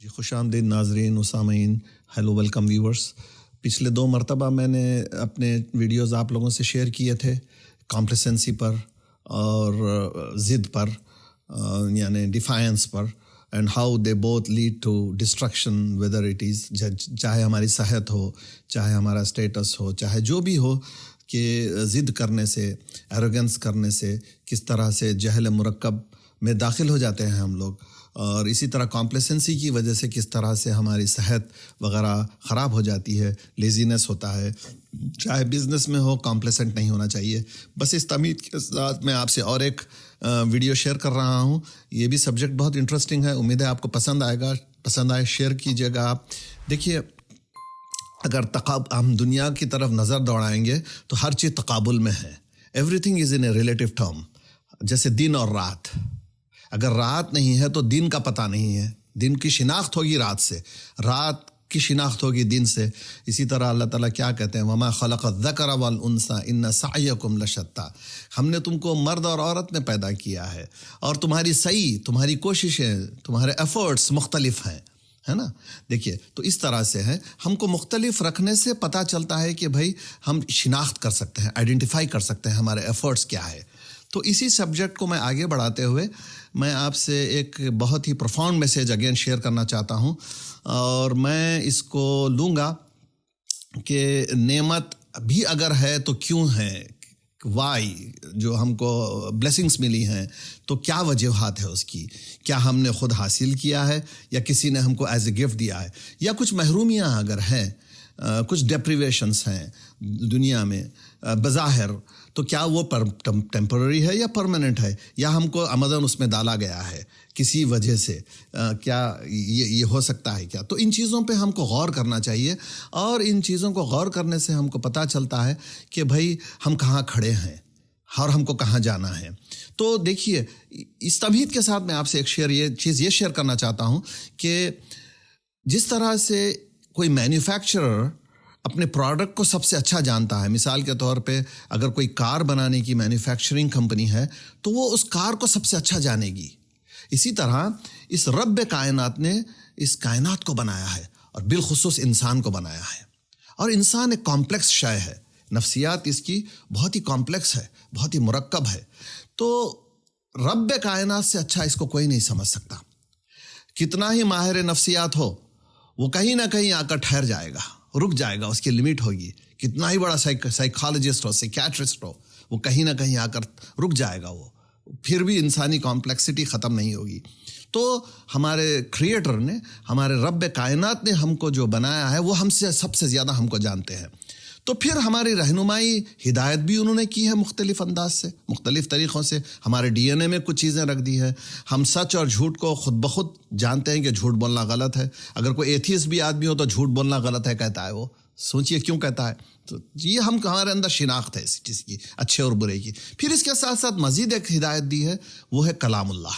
جی خوش آمدید ناظرین و سامعین، ہیلو ویلکم ویورز۔ پچھلے 2 مرتبہ میں نے اپنے ویڈیوز آپ لوگوں سے شیئر کیے تھے کمپلیسنسی پر اور ضد پر، یعنی ڈیفائنس پر، and how they both lead to destruction, whether it is چاہے ہماری صحت ہو، چاہے ہمارا اسٹیٹس ہو، چاہے جو بھی ہو، کہ ضد کرنے سے، ایروگنس کرنے سے کس طرح سے جہل مرکب میں داخل ہو جاتے ہیں ہم لوگ، اور اسی طرح کمپلیسنسی کی وجہ سے کس طرح سے ہماری صحت وغیرہ خراب ہو جاتی ہے، لیزینس ہوتا ہے۔ چاہے بزنس میں ہو، کمپلیسنٹ نہیں ہونا چاہیے۔ بس اس تمید کے ساتھ میں آپ سے اور ایک ویڈیو شیئر کر رہا ہوں۔ یہ بھی سبجیکٹ بہت انٹرسٹنگ ہے، امید ہے آپ کو پسند آئے گا۔ پسند آئے شیئر کیجیے گا آپ۔ دیکھیے، اگر ہم دنیا کی طرف نظر دوڑائیں گے تو ہر چیز تقابل میں ہے۔ Every thing is in a relative term. جیسے دن اور رات، اگر رات نہیں ہے تو دن کا پتہ نہیں ہے۔ دن کی شناخت ہوگی رات سے، رات کی شناخت ہوگی دن سے۔ اسی طرح اللہ تعالیٰ کیا کہتے ہیں، وَمَا خَلَقَ الذَّكَرَ وَالْأُنثَىٰ إِنَّ سَعْيَكُمْ لَشَتَّىٰ۔ ہم نے تم کو مرد اور عورت میں پیدا کیا ہے، اور تمہاری سعی، تمہاری کوششیں، تمہارے ایفرٹس مختلف ہیں، ہے نا۔ دیکھیے، تو اس طرح سے ہے، ہم کو مختلف رکھنے سے پتہ چلتا ہے کہ بھائی ہم شناخت کر سکتے ہیں، آئیڈینٹیفائی کر سکتے ہیں ہمارے ایفرٹس کیا ہے۔ تو اسی سبجیکٹ کو میں آگے بڑھاتے ہوئے میں آپ سے ایک بہت ہی پروفاؤنڈ میسیج اگین شیئر کرنا چاہتا ہوں، اور میں اس کو لوں گا کہ نعمت بھی اگر ہے تو کیوں ہے، وائی، جو ہم کو بلیسنگز ملی ہیں تو کیا وجوہات ہے اس کی؟ کیا ہم نے خود حاصل کیا ہے یا کسی نے ہم کو ایز اے گفٹ دیا ہے؟ یا کچھ محرومیاں اگر ہیں، کچھ ڈیپریویشنس ہیں دنیا میں بظاہر، تو کیا وہ ٹیمپرری ہے یا پرماننٹ ہے، یا ہم کو عمداً اس میں ڈالا گیا ہے کسی وجہ سے؟ کیا یہ ہو سکتا ہے کیا؟ تو ان چیزوں پہ ہم کو غور کرنا چاہیے، اور ان چیزوں کو غور کرنے سے ہم کو پتہ چلتا ہے کہ بھائی ہم کہاں کھڑے ہیں اور ہم کو کہاں جانا ہے۔ تو دیکھیے، اس تمہید کے ساتھ میں آپ سے ایک چیز شیئر کرنا چاہتا ہوں کہ جس طرح سے کوئی مینوفیکچرر اپنے پروڈکٹ کو سب سے اچھا جانتا ہے، مثال کے طور پہ اگر کوئی کار بنانے کی مینوفیکچرنگ کمپنی ہے تو وہ اس کار کو سب سے اچھا جانے گی۔ اسی طرح اس رب کائنات نے اس کائنات کو بنایا ہے، اور بالخصوص انسان کو بنایا ہے، اور انسان ایک کمپلیکس شے ہے، نفسیات اس کی بہت ہی کمپلیکس ہے، بہت ہی مرکب ہے۔ تو رب کائنات سے اچھا اس کو کوئی نہیں سمجھ سکتا۔ کتنا ہی ماہر نفسیات ہو، وہ کہیں نہ کہیں آ کر ٹھہر جائے گا، رک جائے گا، اس کی لمٹ ہوگی۔ کتنا ہی بڑا سائیکالوجسٹ ہو، سائیکیاٹرسٹ ہو، وہ کہیں نہ کہیں آ کر رک جائے گا، وہ پھر بھی انسانی کمپلیکسٹی ختم نہیں ہوگی۔ تو ہمارے کریٹر نے، ہمارے رب کائنات نے ہم کو جو بنایا ہے، وہ ہم سے سب سے زیادہ ہم کو جانتے ہیں۔ تو پھر ہماری رہنمائی، ہدایت بھی انہوں نے کی ہے مختلف انداز سے، مختلف طریقوں سے۔ ہمارے ڈی این اے میں کچھ چیزیں رکھ دی ہیں۔ ہم سچ اور جھوٹ کو خود بخود جانتے ہیں کہ جھوٹ بولنا غلط ہے۔ اگر کوئی ایتھیسٹ بھی آدمی ہو تو جھوٹ بولنا غلط ہے کہتا ہے، وہ سوچئے کیوں کہتا ہے۔ تو یہ ہمارے اندر شناخت ہے اس چیز کی، اچھے اور برے کی۔ پھر اس کے ساتھ ساتھ مزید ایک ہدایت دی ہے، وہ ہے کلام اللہ۔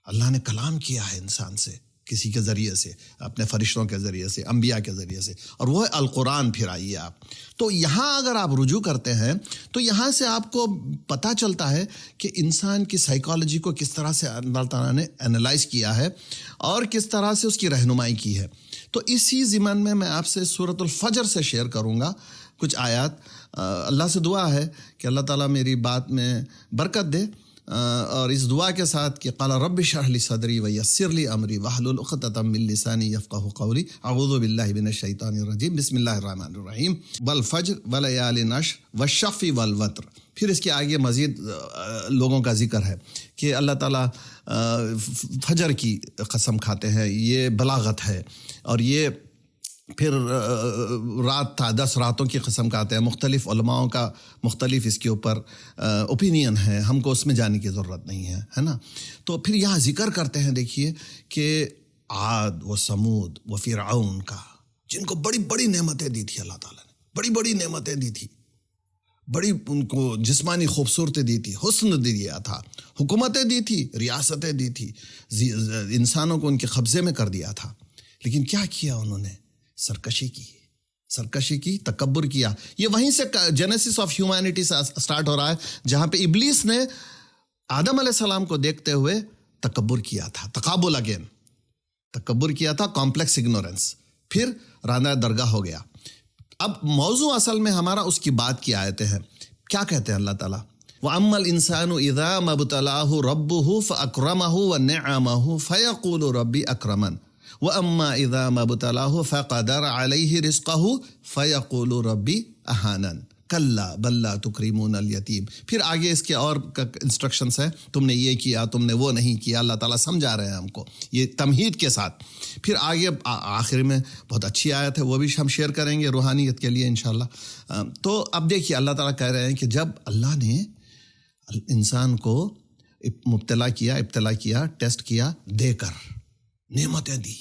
اللہ نے کلام کیا ہے انسان سے، کسی کے ذریعے سے، اپنے فرشتوں کے ذریعے سے، انبیاء کے ذریعے سے، اور وہ ہے القرآن۔ پھر آئیے آپ، تو یہاں اگر آپ رجوع کرتے ہیں تو یہاں سے آپ کو پتہ چلتا ہے کہ انسان کی سائیکالوجی کو کس طرح سے اللہ تعالیٰ نے انالائز کیا ہے اور کس طرح سے اس کی رہنمائی کی ہے۔ تو اسی ضمن میں آپ سے سورۃ الفجر سے شیئر کروں گا کچھ آیات۔ اللہ سے دعا ہے کہ اللہ تعالیٰ میری بات میں برکت دے، اور اس دعا کے ساتھ کہ قال رب اشرح لی صدری ویسر لی امری واحلل عقدۃ من لسانی یفقہوا قولی، اعوذ باللہ من الشیطان الرجیم، بسم اللہ الرحمن الرحیم، والفجر ولیال عشر والشفع والوتر۔ پھر اس کے آگے مزید لوگوں کا ذکر ہے کہ اللہ تعالیٰ فجر کی قسم کھاتے ہیں، یہ بلاغت ہے، اور یہ پھر رات تھا، 10 راتوں کی قسم کھاتے ہیں۔ مختلف علماؤں کا مختلف اس کے اوپر اوپینین ہے، ہم کو اس میں جانے کی ضرورت نہیں ہے نا۔ تو پھر یہاں ذکر کرتے ہیں، دیکھیے کہ عاد و سمود و فرعون کا، جن کو بڑی بڑی نعمتیں دی تھی اللہ تعالیٰ نے، بڑی بڑی نعمتیں دی تھی، بڑی ان کو جسمانی خوبصورتی دی تھی، حسن دیا تھا، حکومتیں دی تھی، ریاستیں دی تھی، انسانوں کو ان کے قبضے میں کر دیا تھا۔ لیکن کیا کیا انہوں نے؟ سرکشی کی، تکبر کیا۔ یہ وہیں سے جینیسس آف ہیومینٹی سے سٹارٹ ہو رہا ہے، جہاں پہ ابلیس نے آدم علیہ السلام کو دیکھتے ہوئے تکبر کیا تھا، تقابل اگین۔ تکبر کیا تھا، کمپلیکس اگنورنس، پھر راندہ درگاہ ہو گیا. اب موضوع اصل میں ہمارا اس کی بات کی آیتیں ہیں. کیا کہتے ہیں اللہ تعالیٰ؟ وَأَمَّا الْإِنسَانُ إِذَا مَا ابْتَلَاهُ رَبُّهُ فَأَكْرَمَهُ وَنَعَّمَهُ فَيَقُولُ رَبِّي أَكْرَمَنِ وَأَمَّا إِذَا مَا ابْتَلَاهُ فَقَدَرَ عَلَيْهِ رِزْقَهُ فَيَقُولُ رَبِّي أَهَانَنِ کلا بل لا تکرمون الیتیم. پھر آگے اس کے اور انسٹرکشنز ہیں، تم نے یہ کیا، تم نے وہ نہیں کیا. اللہ تعالیٰ سمجھا رہے ہیں ہم کو یہ تمہید کے ساتھ. پھر آگے آخر میں بہت اچھی آیت ہے، وہ بھی ہم شیئر کریں گے روحانیت کے لیے انشاءاللہ. تو اب دیکھیے اللہ تعالیٰ کہہ رہے ہیں کہ جب اللہ نے انسان کو ابتلا کیا، ٹیسٹ کیا، دے کر نعمتیں دی.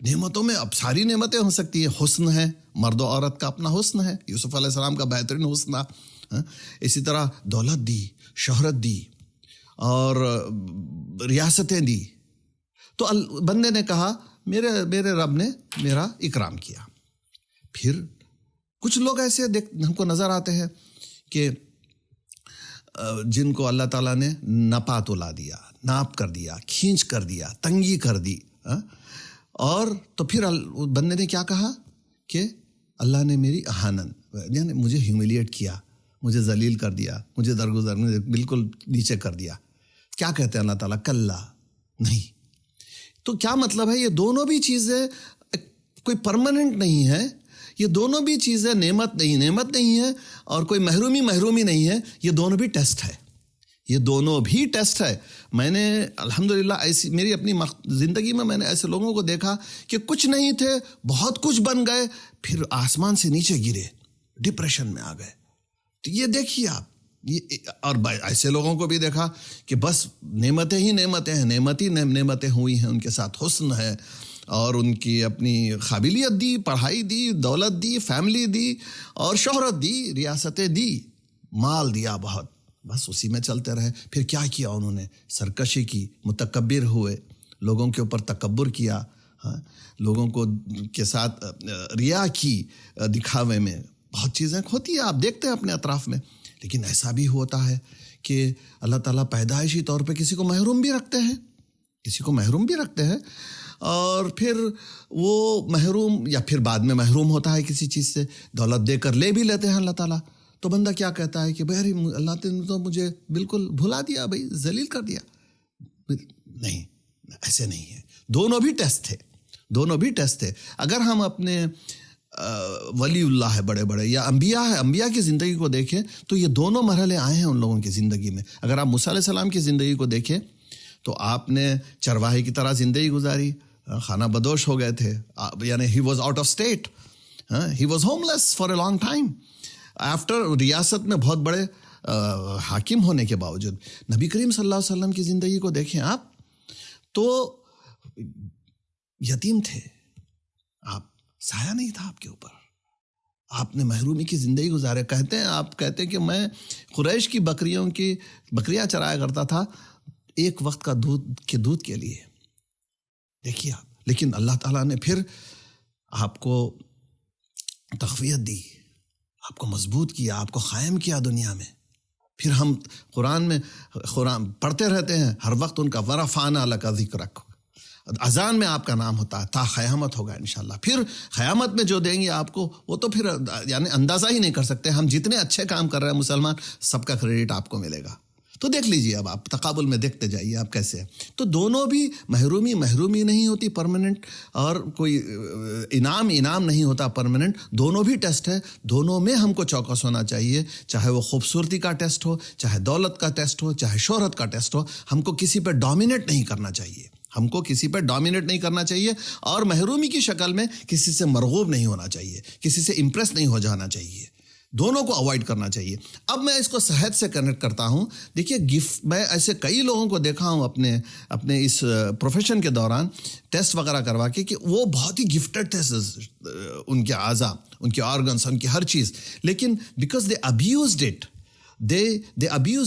نعمتوں میں اب ساری نعمتیں ہو سکتی ہیں. حسن ہے، مرد و عورت کا اپنا حسن ہے، یوسف علیہ السلام کا بہترین حسن ہے. اسی طرح دولت دی، شہرت دی، اور ریاستیں دی. تو بندے نے کہا میرے رب نے میرا اکرام کیا. پھر کچھ لوگ ایسے ہم کو نظر آتے ہیں کہ جن کو اللہ تعالیٰ نے نپا تولا دیا، ناپ کر دیا، کھینچ کر دیا، تنگی کر دی. اور تو پھر بندے نے کیا کہا کہ اللہ نے میری اہانن، یعنی مجھے ہیوملیٹ کیا، مجھے ذلیل کر دیا، مجھے درگزر، مجھے بالکل نیچے کر دیا. کیا کہتے ہیں اللہ تعالیٰ؟ کلا، نہیں. تو کیا مطلب ہے؟ یہ دونوں بھی چیزیں کوئی پرماننٹ نہیں ہے. یہ دونوں بھی چیزیں نعمت نہیں ہے، اور کوئی محرومی نہیں ہے. یہ دونوں بھی ٹیسٹ ہے. یہ دونوں بھی ٹیسٹ ہے. میں نے الحمدللہ ایسی میری اپنی زندگی میں میں نے ایسے لوگوں کو دیکھا کہ کچھ نہیں تھے، بہت کچھ بن گئے، پھر آسمان سے نیچے گرے، ڈپریشن میں آ گئے. تو یہ دیکھیے آپ، اور ایسے لوگوں کو بھی دیکھا کہ بس نعمتیں ہی نعمتیں ہوئی ہیں، ان کے ساتھ حسن ہے، اور ان کی اپنی قابلیت دی، پڑھائی دی، دولت دی، فیملی دی، اور شہرت دی، ریاستیں دی، مال دیا بہت. بس اسی میں چلتے رہے. پھر کیا کیا انہوں نے؟ سرکشی کی، متکبر ہوئے، لوگوں کے اوپر تکبر کیا، لوگوں کو کے ساتھ ریا کی، دکھاوے میں. بہت چیزیں ہوتی ہیں، آپ دیکھتے ہیں اپنے اطراف میں. لیکن ایسا بھی ہوتا ہے کہ اللہ تعالیٰ پیدائشی طور پہ کسی کو محروم بھی رکھتے ہیں، اور پھر وہ محروم یا پھر بعد میں محروم ہوتا ہے کسی چیز سے، دولت دے کر لے بھی لیتے ہیں اللہ تعالیٰ. تو بندہ کیا کہتا ہے کہ بھائی اللہ نے تو مجھے بالکل بھلا دیا، بھائی ذلیل کر دیا. نہیں، ایسے نہیں ہے. دونوں بھی ٹیسٹ تھے. اگر ہم اپنے ولی اللہ ہے بڑے بڑے یا انبیاء کی زندگی کو دیکھیں تو یہ دونوں مرحلے آئے ہیں ان لوگوں کی زندگی میں. اگر آپ موسیٰ علیہ السلام کی زندگی کو دیکھیں تو آپ نے چرواہے کی طرح زندگی گزاری، خانہ بدوش ہو گئے تھے، یعنی he was out of state, he was home less for a long time. After ریاست میں بہت بڑے حاکم ہونے کے باوجود. نبی کریم صلی اللہ علیہ وسلم کی زندگی کو دیکھیں آپ تو یتیم تھے آپ، سایہ نہیں تھا آپ کے اوپر، آپ نے محرومی کی زندگی گزارے. آپ کہتے ہیں کہ میں قریش کی بکریاں چرایا کرتا تھا ایک وقت کا دودھ کے لیے. دیکھیے آپ، لیکن اللہ تعالیٰ نے پھر آپ کو تقویت دی، آپ کو مضبوط کیا، آپ کو قائم کیا دنیا میں. پھر ہم قرآن پڑھتے رہتے ہیں ہر وقت ان کا ورفعنا لک ذکرک. اذان میں آپ کا نام ہوتا ہے، تا قیامت ہوگا انشاءاللہ. پھر قیامت میں جو دیں گے آپ کو وہ تو پھر یعنی اندازہ ہی نہیں کر سکتے. ہم جتنے اچھے کام کر رہے ہیں مسلمان، سب کا کریڈٹ آپ کو ملے گا. تو دیکھ لیجئے، اب آپ تقابل میں دیکھتے جائیے آپ کیسے ہیں. تو دونوں بھی محرومی نہیں ہوتی پرماننٹ، اور کوئی انعام نہیں ہوتا پرماننٹ. دونوں بھی ٹیسٹ ہے. دونوں میں ہم کو چوکس ہونا چاہیے، چاہے وہ خوبصورتی کا ٹیسٹ ہو، چاہے دولت کا ٹیسٹ ہو، چاہے شہرت کا ٹیسٹ ہو. ہم کو کسی پہ ڈومینیٹ نہیں کرنا چاہیے، اور محرومی کی شکل میں کسی سے مرغوب نہیں ہونا چاہیے، کسی سے امپریس نہیں ہو جانا چاہیے. دونوں کو اوائڈ کرنا چاہیے. اب میں اس کو صحت سے کنیکٹ کرتا ہوں. دیکھیے میں ایسے کئی لوگوں کو دیکھا ہوں اپنے اس پروفیشن کے دوران ٹیسٹ وغیرہ کروا کے کہ وہ بہت ہی گفٹڈ تھے، ان کے اعضاء، ان کے آرگنس، ان کی ہر چیز، لیکن بیکاز دے ابیوزڈ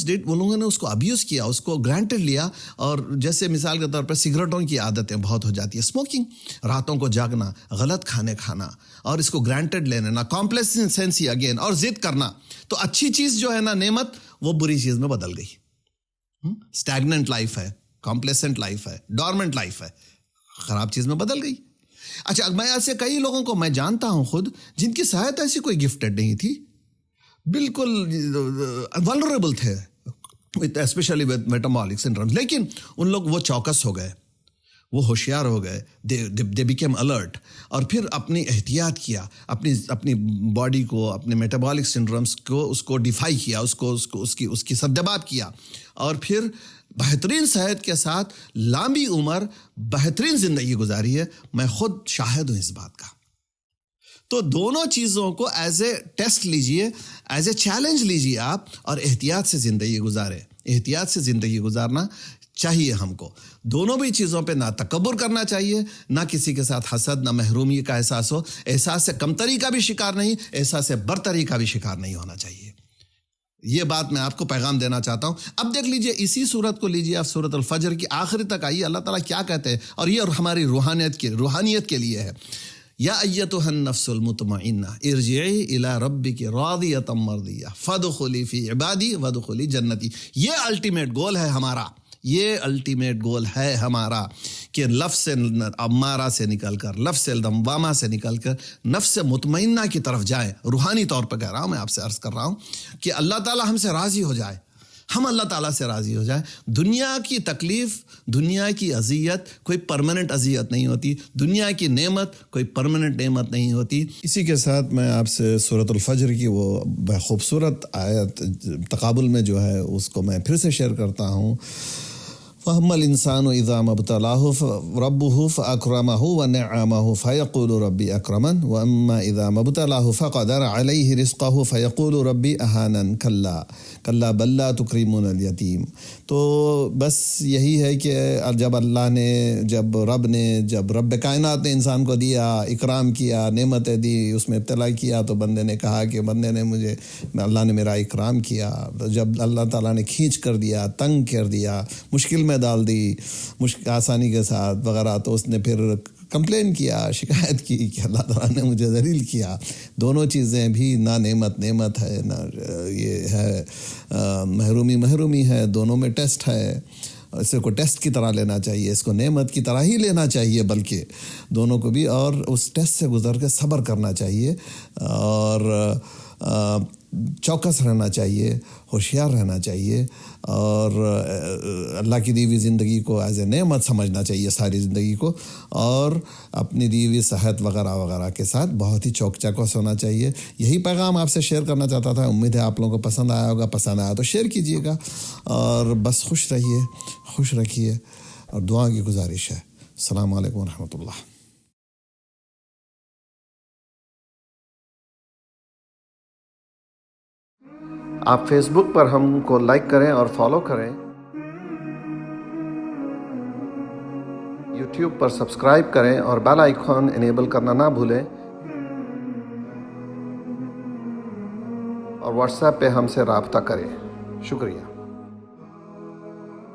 اٹ، وہ لوگوں نے اس کو ابیوز کیا، اس کو گرانٹڈ لیا. اور جیسے مثال کے طور پر سگریٹوں کی عادتیں بہت ہو جاتی ہے، اسموکنگ، راتوں کو جاگنا، غلط کھانا، اور اس کو گرانٹڈ لینا، کمپلیسنسی اگین، اور ضد کرنا. تو اچھی چیز جو ہے نا، نعمت، وہ بری چیز میں بدل گئی. اسٹیگننٹ لائف ہے، کمپلیسنٹ لائف ہے، ڈورمنٹ لائف ہے، خراب چیز میں بدل گئی. اچھا میں ایسے کئی لوگوں کو میں جانتا ہوں خود جن کی صحت ایسی کوئی گفٹڈ نہیں تھی, بالکل ولنریبل تھے اسپیشلی ود میٹابولک سنڈروم, لیکن ان لوگ وہ چوکس ہو گئے, وہ ہوشیار ہو گئے, دے بیکیم الرٹ, اور پھر اپنی احتیاط کیا, اپنی باڈی کو, اپنے میٹابولک سنڈرومس کو, اس کو ڈیفائی کیا, اس کی سدباب کیا, اور پھر بہترین صحت کے ساتھ لمبی عمر بہترین زندگی گزاری ہے. میں خود شاہد ہوں اس بات کا. تو دونوں چیزوں کو ایز اے ٹیسٹ لیجئے, ایز اے چیلنج لیجئے آپ, اور احتیاط سے زندگی گزارے. احتیاط سے زندگی گزارنا چاہیے ہم کو. دونوں بھی چیزوں پہ نہ تکبر کرنا چاہیے, نہ کسی کے ساتھ حسد, نہ محرومی کا احساس ہو. احساس سے کمتری کا بھی شکار نہیں, احساس سے برتری کا بھی شکار نہیں ہونا چاہیے. یہ بات میں آپ کو پیغام دینا چاہتا ہوں. اب دیکھ لیجئے اسی صورت کو لیجئے آپ, سورۃ الفجر کی آخری تک آئیے, اللہ تعالیٰ کیا کہتے ہیں, اور یہ ہماری روحانیت کے لیے ہے. یا ایتھا النفس المطمئنہ ارجعی الی ربک راضیۃ مرضیہ فادخلی فی عبادی وادخلی جنتی. یہ الٹیمیٹ گول ہے ہمارا, یہ الٹیمیٹ گول ہے ہمارا کہ لفظ امارہ سے نکل کر, لفظ لوامہ سے نکل کر نفس مطمئنہ کی طرف جائیں. روحانی طور پر کہہ رہا ہوں, میں آپ سے عرض کر رہا ہوں کہ اللہ تعالیٰ ہم سے راضی ہو جائے, ہم اللہ تعالیٰ سے راضی ہو جائیں. دنیا کی تکلیف, دنیا کی اذیت کوئی پرماننٹ اذیت نہیں ہوتی, دنیا کی نعمت کوئی پرماننٹ نعمت نہیں ہوتی. اسی کے ساتھ میں آپ سے سورۃ الفجر کی وہ خوبصورت آیت تقابل میں جو ہے اس کو میں پھر سے شیئر کرتا ہوں. فَأَمَّا الْإِنسَانُ إِذَا مَا ابْتَلَاهُ رَبُّهُ فَأَكْرَمَهُ وَنَعَّمَهُ فَيَقُولُ رَبِّي أَكْرَمَنِ وَأَمَّا إِذَا مَا ابْتَلَاهُ فَقَدَرَ عَلَيْهِ رِزْقَهُ فَيَقُولُ رَبِّي أَهَانَنِ كَلَّا بَل لَّا تُكْرِمُونَ الْيَتِيمَ. تو بس یہی ہے کہ جب اللہ نے, جب رب کائنات نے انسان کو دیا, اکرام کیا, نعمتیں دی, اس میں ابتلا کیا, تو بندے نے کہا کہ بندے نے اللہ نے میرا اکرام کیا. جب اللہ تعالیٰ نے کھینچ کر دیا, تنگ کر دیا, مشکل میں ڈال دی, آسانی کے ساتھ وغیرہ, تو اس نے پھر کمپلین کیا, شکایت کی کہ اللہ تعالیٰ نے مجھے ذلیل کیا. دونوں چیزیں بھی نہ نعمت ہے, نہ یہ ہے محرومی ہے. دونوں میں ٹیسٹ ہے. اس کو ٹیسٹ کی طرح لینا چاہیے, اس کو نعمت کی طرح ہی لینا چاہیے, بلکہ دونوں کو بھی, اور اس ٹیسٹ سے گزر کے صبر کرنا چاہیے, اور چوکس رہنا چاہیے, ہوشیار رہنا چاہیے, اور اللہ کی دی ہوئی زندگی کو ایز اے نعمت سمجھنا چاہیے, ساری زندگی کو, اور اپنی دی ہوئی صحت وغیرہ کے ساتھ بہت ہی چوکس ہونا چاہیے. یہی پیغام آپ سے شیئر کرنا چاہتا تھا. امید ہے آپ لوگوں کو پسند آیا ہوگا. پسند آیا تو شیئر کیجیے گا, اور بس خوش رہیے, خوش رکھیے, اور دعا کی گزارش ہے. السلام علیکم ورحمۃ اللہ. آپ فیس بک پر ہم کو لائک کریں اور فالو کریں. یوٹیوب پر سبسکرائب کریں اور بیل آئیکن انیبل کرنا نہ بھولیں. اور واٹس ایپ پہ ہم سے رابطہ کریں. شکریہ.